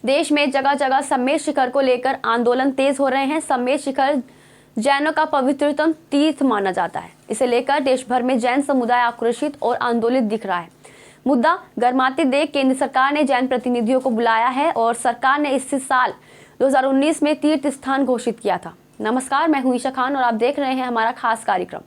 देश में जगह जगह समेत शिखर को लेकर आंदोलन तेज हो रहे हैं। समेत शिखर जैनों का पवित्रतम तीर्थ माना जाता है। इसे लेकर देश भर में जैन समुदाय आक्रोशित और आंदोलित दिख रहा है। मुद्दा गर्माते देख केंद्र सरकार ने जैन प्रतिनिधियों को बुलाया है और सरकार ने इस साल 2019 में तीर्थ स्थान घोषित किया था। नमस्कार, मैं हूं ईशा खान और आप देख रहे हैं हमारा खास कार्यक्रम।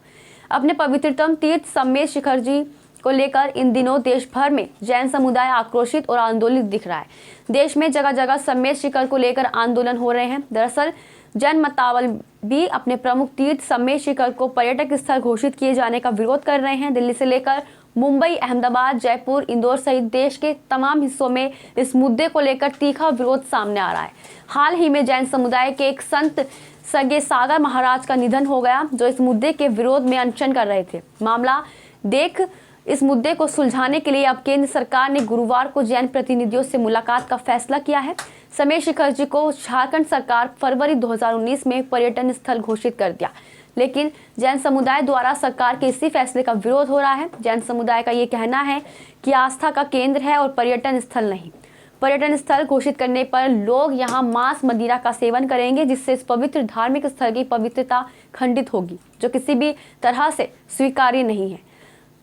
अपने पवित्रतम तीर्थ समेत शिखर जी को लेकर इन दिनों देश भर में जैन समुदाय आक्रोशित और आंदोलित दिख रहा है। देश में जगह जगह समेत शिखर को लेकर आंदोलन हो रहे हैं। दरअसल जैन मतावलंबी अपने प्रमुख तीर्थ समेत शिखर को पर्यटक स्थल घोषित किए जाने का विरोध कर रहे हैं। दिल्ली से लेकर मुंबई, अहमदाबाद, जयपुर, इंदौर सहित देश के तमाम हिस्सों में इस मुद्दे को लेकर तीखा विरोध सामने आ रहा है। हाल ही में जैन समुदाय के एक संत सगे सागर महाराज का निधन हो गया, जो इस मुद्दे के विरोध में अनशन कर रहे थे। मामला देख इस मुद्दे को सुलझाने के लिए अब केंद्र सरकार ने गुरुवार को जैन प्रतिनिधियों से मुलाकात का फैसला किया है। समेत शिखर जी को झारखंड सरकार फरवरी 2019 में पर्यटन स्थल घोषित कर दिया, लेकिन जैन समुदाय द्वारा सरकार के इसी फैसले का विरोध हो रहा है। जैन समुदाय का ये कहना है कि आस्था का केंद्र है और पर्यटन स्थल नहीं। पर्यटन स्थल घोषित करने पर लोग यहाँ मांस मदिरा का सेवन करेंगे, जिससे इस पवित्र धार्मिक स्थल की पवित्रता खंडित होगी, जो किसी भी तरह से स्वीकार्य नहीं है।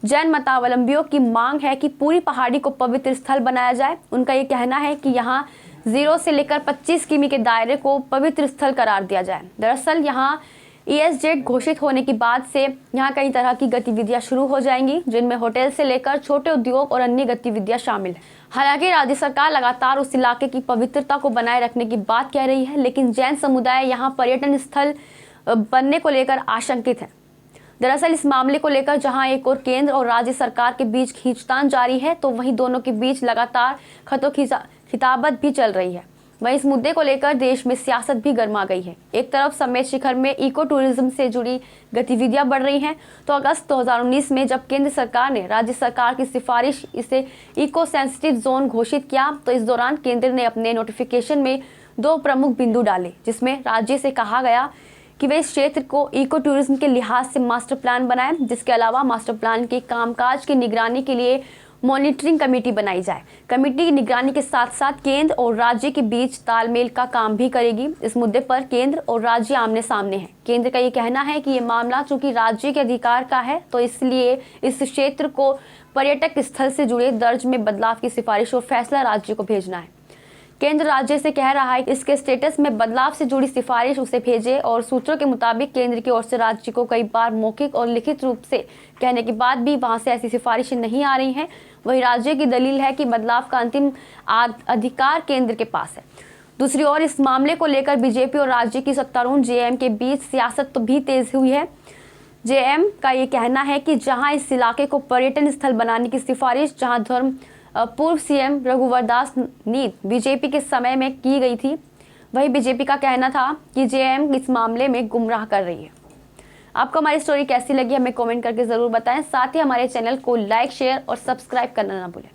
जैन मतावलंबियों की मांग है कि पूरी पहाड़ी को पवित्र स्थल बनाया जाए। उनका ये कहना है कि यहाँ 0 से लेकर 25 किमी के दायरे को पवित्र स्थल करार दिया जाए। दरअसल यहाँ ESZ घोषित होने के बाद से यहाँ कई तरह की गतिविधियां शुरू हो जाएंगी, जिनमें होटल से लेकर छोटे उद्योग और अन्य गतिविधियां शामिल हैं। हालांकि राज्य सरकार लगातार उस इलाके की पवित्रता को बनाए रखने की बात कह रही है, लेकिन जैन समुदाय यहाँ पर्यटन स्थल बनने को लेकर आशंकित है। दरअसल इस मामले को लेकर जहां एक और केंद्र और राज्य सरकार के बीच खींचतान जारी है, तो वहीं दोनों के बीच लगातार खिताबत भी चल रही है। वहीं इस मुद्दे को लेकर देश में सियासत भी गर्मा गई है। एक तरफ समेत शिखर में इको टूरिज्म से जुड़ी गतिविधियां बढ़ रही हैं, तो अगस्त 2019 में जब केंद्र सरकार ने राज्य सरकार की सिफारिश इसे इको सेंसिटिव जोन घोषित किया, तो इस दौरान केंद्र ने अपने नोटिफिकेशन में 2 प्रमुख बिंदु डाले, जिसमें राज्य से कहा गया कि वे इस क्षेत्र को इको टूरिज्म के लिहाज से मास्टर प्लान बनाएं। जिसके अलावा मास्टर प्लान के कामकाज की निगरानी के लिए मॉनिटरिंग कमेटी बनाई जाए। कमेटी की निगरानी के साथ साथ केंद्र और राज्य के बीच तालमेल का काम भी करेगी। इस मुद्दे पर केंद्र और राज्य आमने सामने हैं। केंद्र का ये कहना है कि ये मामला चूंकि राज्य के अधिकार का है, तो इसलिए इस क्षेत्र को पर्यटक स्थल से जुड़े दर्ज में बदलाव की सिफारिश और फैसला राज्य को भेजना है। केंद्र राज्य से कह रहा है कि इसके स्टेटस में बदलाव से जुड़ी सिफारिश उसे भेजे, और सूत्रों के मुताबिक केंद्र की ओर से राज्य को कई बार मौखिक और लिखित रूप से कहने के बाद भी वहां से ऐसी सिफारिशें नहीं आ रही हैं। वही राज्य की दलील है कि बदलाव का अंतिम अधिकार केंद्र के पास है। दूसरी ओर इस मामले को लेकर बीजेपी और राज्य की सत्तारूढ़ JM के बीच सियासत तो भी तेज हुई है। JM का ये कहना है कि जहाँ इस इलाके को पर्यटन स्थल बनाने की सिफारिश जहाँ पूर्व CM रघुवर दास नीत बीजेपी के समय में की गई थी, वही बीजेपी का कहना था कि JM इस मामले में गुमराह कर रही है। आपको हमारी स्टोरी कैसी लगी हमें कमेंट करके जरूर बताएं। साथ ही हमारे चैनल को लाइक, शेयर और सब्सक्राइब करना ना भूलें।